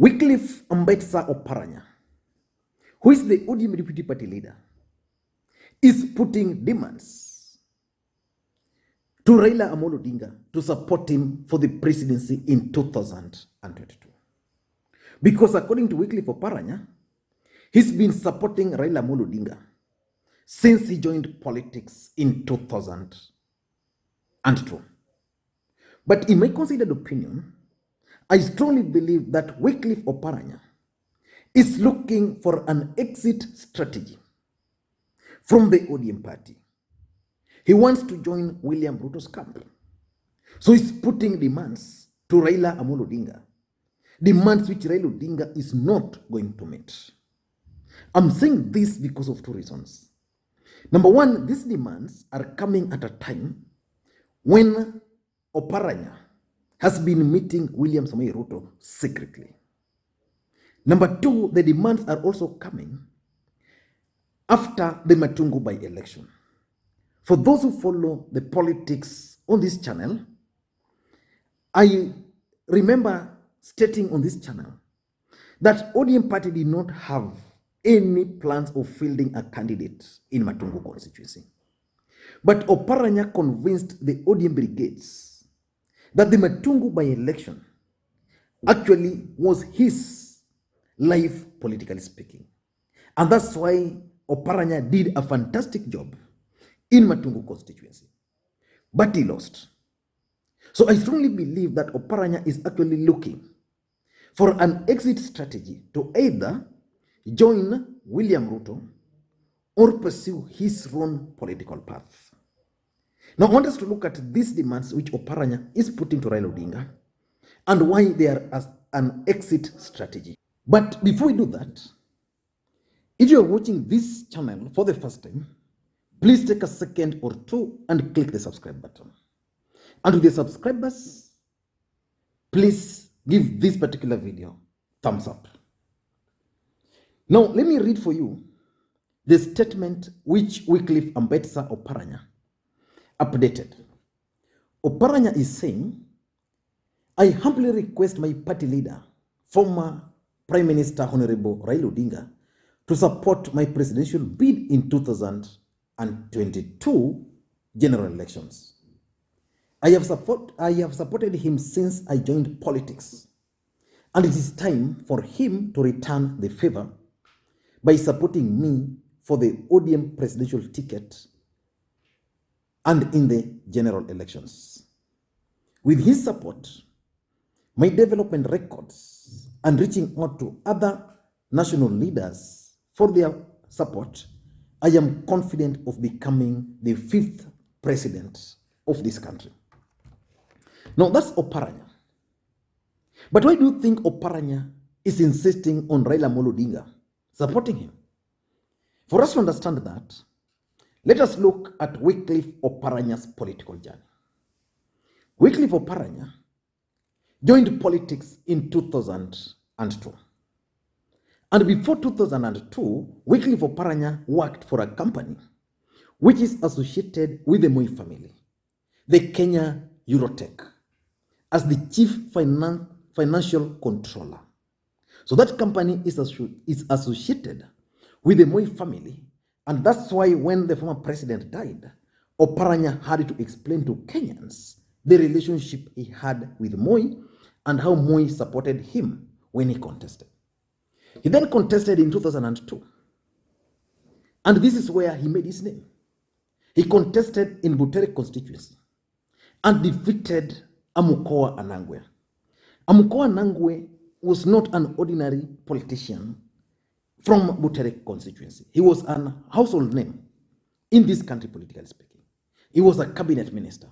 Wycliffe Oparanya, who is the ODM deputy party leader, is putting demands to Raila Odinga to support him for the presidency in 2022. Because according to Wycliffe Oparanya, he's been supporting Raila Odinga since he joined politics in 2002. But in my considered opinion, I strongly believe that Wycliffe Oparanya is looking for an exit strategy from the ODM party. He wants to join William Ruto's camp. So he's putting demands to Raila Odinga, demands which Raila Odinga is not going to meet. I'm saying this because of two reasons. Number one, these demands are coming at a time when Oparanya has been meeting William Samoei Ruto secretly. Number two, the demands are also coming after the Matungu by-election. For those who follow the politics on this channel, I remember stating on this channel that ODM party did not have any plans of fielding a candidate in Matungu constituency. But Oparanya convinced the ODM brigades that the Matungu by-election actually was his life, politically speaking. And that's why Oparanya did a fantastic job in Matungu constituency. But he lost. So I strongly believe that Oparanya is actually looking for an exit strategy to either join William Ruto or pursue his own political path. Now I want us to look at these demands which Oparanya is putting to Raila Odinga and why they are as an exit strategy. But before we do that, if you are watching this channel for the first time, please take a second or two and click the subscribe button. And to the subscribers, please give this particular video thumbs up. Now, let me read for you the statement which Wycliffe Oparanya updated. Oparanya is saying, I humbly request my party leader, former Prime Minister Honorable Raila Odinga, to support my presidential bid in 2022 general elections. I have supported him since I joined politics, and it is time for him to return the favor by supporting me for the ODM presidential ticket and in the general elections. With his support, my development records, and reaching out to other national leaders for their support, I am confident of becoming the 5th president of this country. Now that's Oparanya. But why do you think Oparanya is insisting on Raila Odinga supporting him? For us to understand that, let us look at Wycliffe Oparanya's political journey. Wycliffe Oparanya joined politics in 2002. And before 2002, Wycliffe Oparanya worked for a company which is associated with the Moi family, the Kenya Eurotech, as the chief financial controller. So that company is associated with the Moi family, and that's why when the former president died, Oparanya had to explain to Kenyans the relationship he had with Moi and how Moi supported him when he contested. He then contested in 2002, and this is where he made his name. He contested in Butere constituency and defeated Amukoa Anangwe. Amukoa Anangwe was not an ordinary politician from Butere constituency. He was an household name in this country, politically speaking. He was a cabinet minister.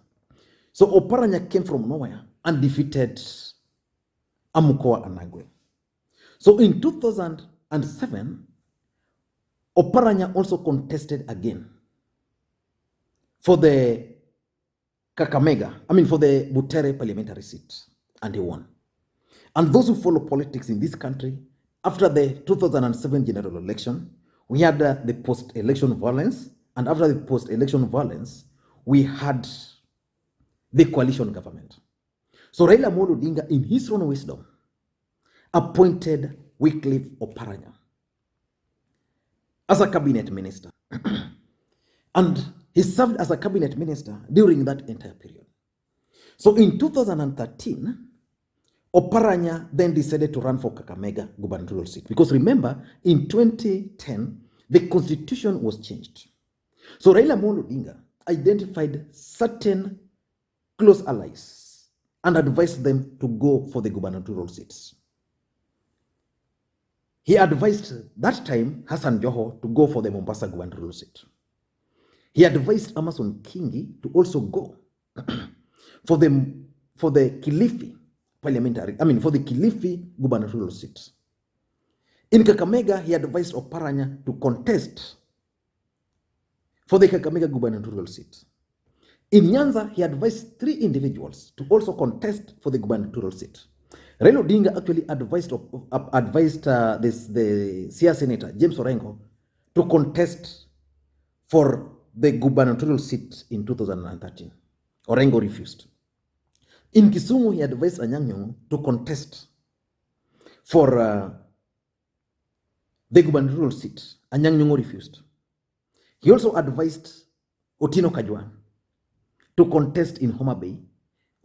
So Oparanya came from nowhere and defeated Amukoa Anangwe. So in 2007, Oparanya also contested again for the for the Butere parliamentary seat, and he won. And those who follow politics in this country, after the 2007 general election, we had the post-election violence, and after the post-election violence, we had the coalition government. So Raila Odinga, in his own wisdom, appointed Wycliffe Oparanya as a cabinet minister. And he served as a cabinet minister during that entire period. So in 2013, Oparanya then decided to run for Kakamega gubernatorial seat. Because remember, in 2010, the constitution was changed. So Raila Odinga identified certain close allies and advised them to go for the gubernatorial seats. He advised that time Hassan Joho to go for the Mombasa gubernatorial seat. He advised Amason Kingi to also go for the Kilifi for the Kilifi gubernatorial seat. In Kakamega, he advised Oparanya to contest for the Kakamega gubernatorial seat. In Nyanza, he advised 3 individuals to also contest for the gubernatorial seat. Raila Odinga actually advised the Sia Senator, James Orengo, to contest for the gubernatorial seat in 2013. Orengo refused. In Kisumu, he advised Anyang' Nyong'o to contest for the gubernatorial seat. Anyang' Nyong'o refused. He also advised Otieno Kajwang to contest in Homa Bay.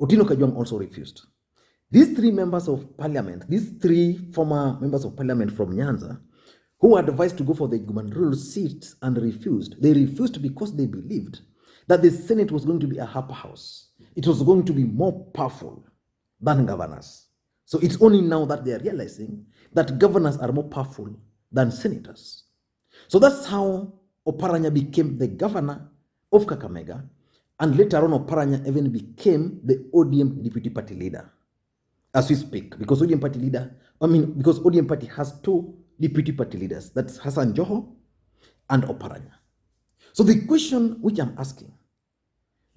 Otieno Kajwang also refused. These 3 members of parliament, these 3 former members of parliament from Nyanza, who were advised to go for the gubernatorial seats and refused, they refused because they believed that the Senate was going to be a upper house. It was going to be more powerful than governors. So it's only now that they are realizing that governors are more powerful than senators. So that's how Oparanya became the governor of Kakamega, and later on Oparanya even became the ODM deputy party leader as we speak, because ODM party has 2 deputy party leaders, that's Hassan Joho and Oparanya. So the question which I'm asking,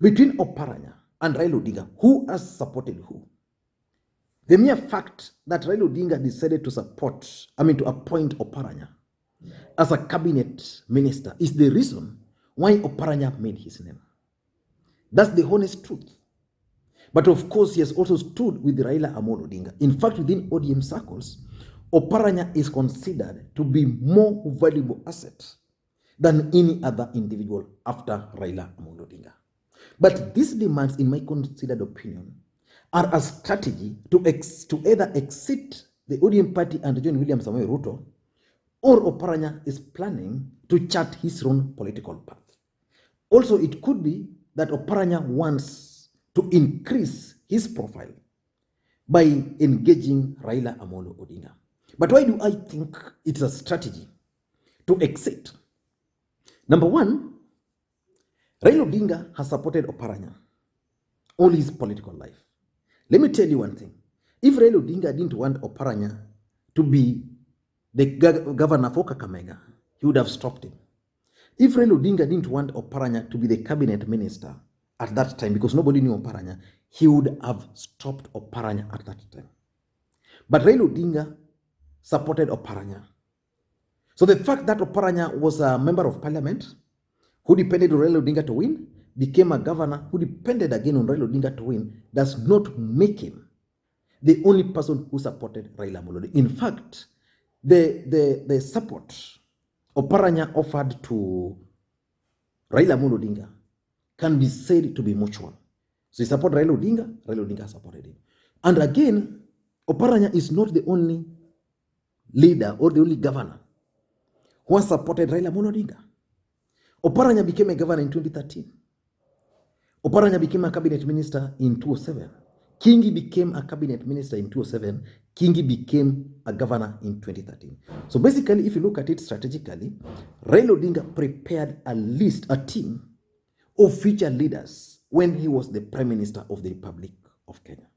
between Oparanya and Raila Odinga, who has supported who? The mere fact that Raila Odinga decided to appoint Oparanya as a cabinet minister is the reason why Oparanya made his name. That's the honest truth. But of course, he has also stood with Raila Amolo Odinga. In fact, within ODM circles, Oparanya is considered to be more valuable asset than any other individual after Raila Amolo Odinga. But these demands, in my considered opinion, are a strategy to either exit the ODM party under John William Samoei Ruto, or Oparanya is planning to chart his own political path. Also, it could be that Oparanya wants to increase his profile by engaging Raila Amolo Odinga. But why do I think it's a strategy to exit? Number 1, Raila Odinga has supported Oparanya all his political life. Let me tell you one thing. If Raila Odinga didn't want Oparanya to be the governor for Kakamega, he would have stopped him. If Raila Odinga didn't want Oparanya to be the cabinet minister at that time, because nobody knew Oparanya, he would have stopped Oparanya at that time. But Raila Odinga supported Oparanya. So the fact that Oparanya was a member of parliament who depended on Raila Odinga to win, became a governor who depended again on Raila Odinga to win, does not make him the only person who supported Raila Amolo Odinga. In fact, the support Oparanya offered to Raila Amolo Odinga can be said to be mutual. So he supported Raila Odinga supported him. And again, Oparanya is not the only leader or the only governor who has supported Raila Amolo Odinga. Oparanya became a governor in 2013. Oparanya became a cabinet minister in 2007. Kingi became a cabinet minister in 2007. Kingi became a governor in 2013. So basically, if you look at it strategically, Raila Odinga prepared a team of future leaders when he was the Prime Minister of the Republic of Kenya.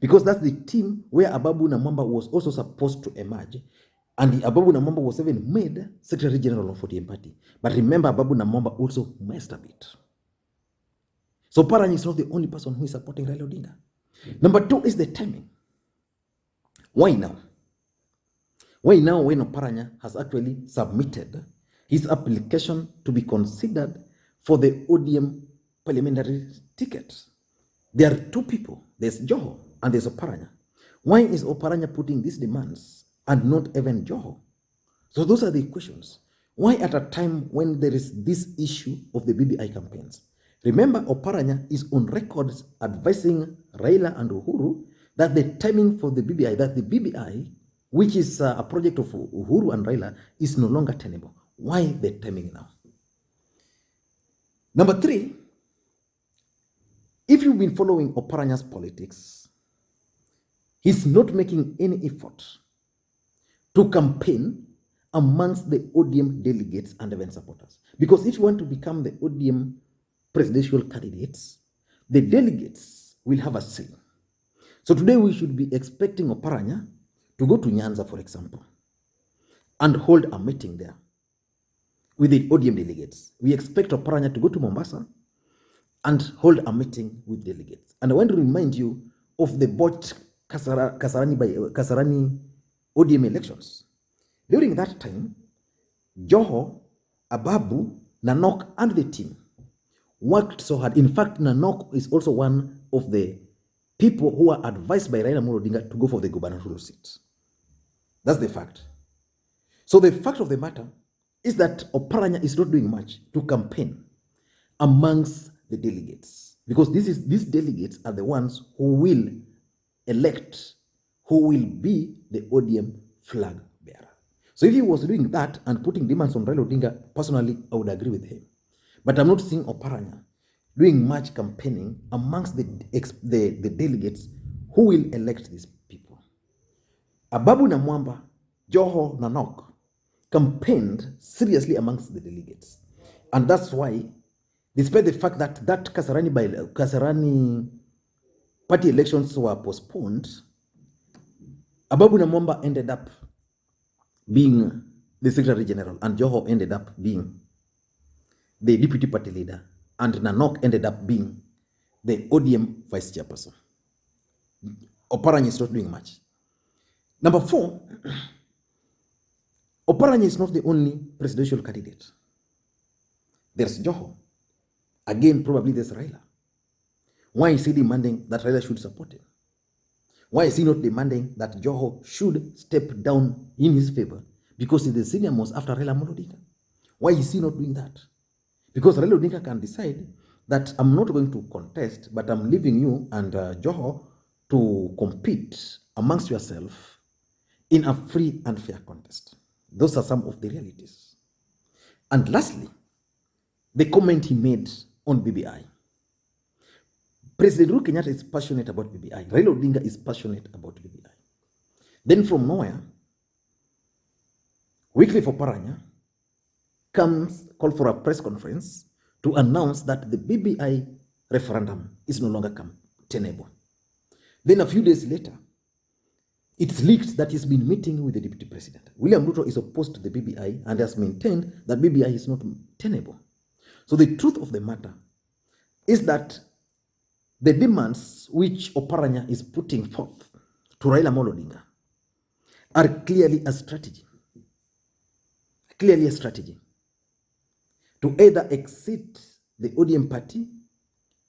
Because that's the team where Ababu Namwamba was also supposed to emerge. And Ababu Namwamba was even made Secretary General of ODM Party. But remember, Ababu Namwamba also messed a bit. So Oparanya is not the only person who is supporting Raila Odinga. Number 2 is the timing. Why now? Why now when Oparanya has actually submitted his application to be considered for the ODM parliamentary ticket? There are 2 people. There's Joho and there's Oparanya Why is Oparanya putting these demands and not even Joho? So those are the questions. Why at a time when there is this issue of the BBI campaigns? Remember, Oparanya is on record advising Raila and Uhuru that the timing for the BBI, which is a project of Uhuru and Raila, is no longer tenable. Why the timing now? Number 3, if you've been following Oparanya's politics, he's not making any effort to campaign amongst the ODM delegates and event supporters. Because if you want to become the ODM presidential candidates, the delegates will have a say. So today we should be expecting Oparanya to go to Nyanza, for example, and hold a meeting there with the ODM delegates. We expect Oparanya to go to Mombasa and hold a meeting with delegates. And I want to remind you of the botched Kasarani ODM elections. During that time, Joho, Ababu, Nanok, and the team worked so hard. In fact, Nanok is also one of the people who are advised by Raila Odinga to go for the gubernatorial seat. That's the fact. So the fact of the matter is that Oparanya is not doing much to campaign amongst the delegates, because these delegates are the ones who will elect, who will be the ODM flag bearer. So if he was doing that and putting demands on Raila Odinga, personally, I would agree with him. But I'm not seeing Oparanya doing much campaigning amongst the delegates who will elect these people. Ababu na Mwamba, Joho, Nanok campaigned seriously amongst the delegates. And that's why, despite the fact that Kasarani party elections were postponed, Ababu na Mwamba ended up being the Secretary General, and Joho ended up being the Deputy Party Leader, and Nanok ended up being the ODM Vice Chairperson. Oparanya is not doing much. Number 4, Oparanya is not the only presidential candidate. There's Joho. Again, probably there's Raila. Why is he demanding that Raila should support him? Why is he not demanding that Joho should step down in his favor because he's the senior most after Raila Odinga? Why is he not doing that? Because Raila Odinga can decide that I'm not going to contest, but I'm leaving you and Joho to compete amongst yourself in a free and fair contest. Those are some of the realities. And lastly, the comment he made on BBI. President Uhuru Kenyatta is passionate about BBI. Raila Odinga is passionate about BBI. Then from nowhere, Wycliffe Oparanya called for a press conference to announce that the BBI referendum is no longer tenable. Then a few days later, it's leaked that he's been meeting with the Deputy President. William Ruto is opposed to the BBI and has maintained that BBI is not tenable. So the truth of the matter is that the demands which Oparanya is putting forth to Raila Odinga are clearly a strategy. Clearly a strategy to either exit the ODM party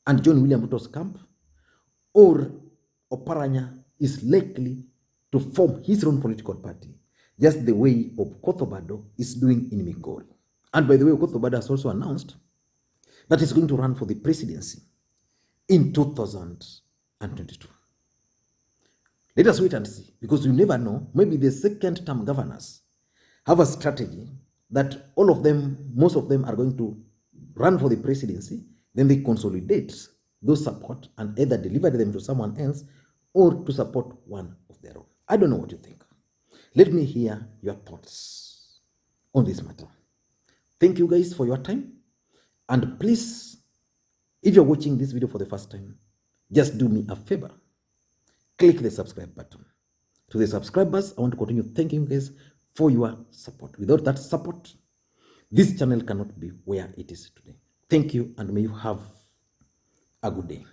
and join William Ruto's camp, or Oparanya is likely to form his own political party, just the way Okothobado is doing in Migori. And by the way, Okothobado has also announced that he's going to run for the presidency in 2022. Let us wait and see, because you never know. Maybe the second-term governors have a strategy that most of them are going to run for the presidency, then they consolidate those support and either deliver them to someone else or to support one of their own. I don't know what you think. Let me hear your thoughts on this matter. Thank you guys for your time. And please, if you're watching this video for the first time, just do me a favor. Click the subscribe button. To the subscribers, I want to continue thanking you guys for your support. Without that support, this channel cannot be where it is today. Thank you, and may you have a good day.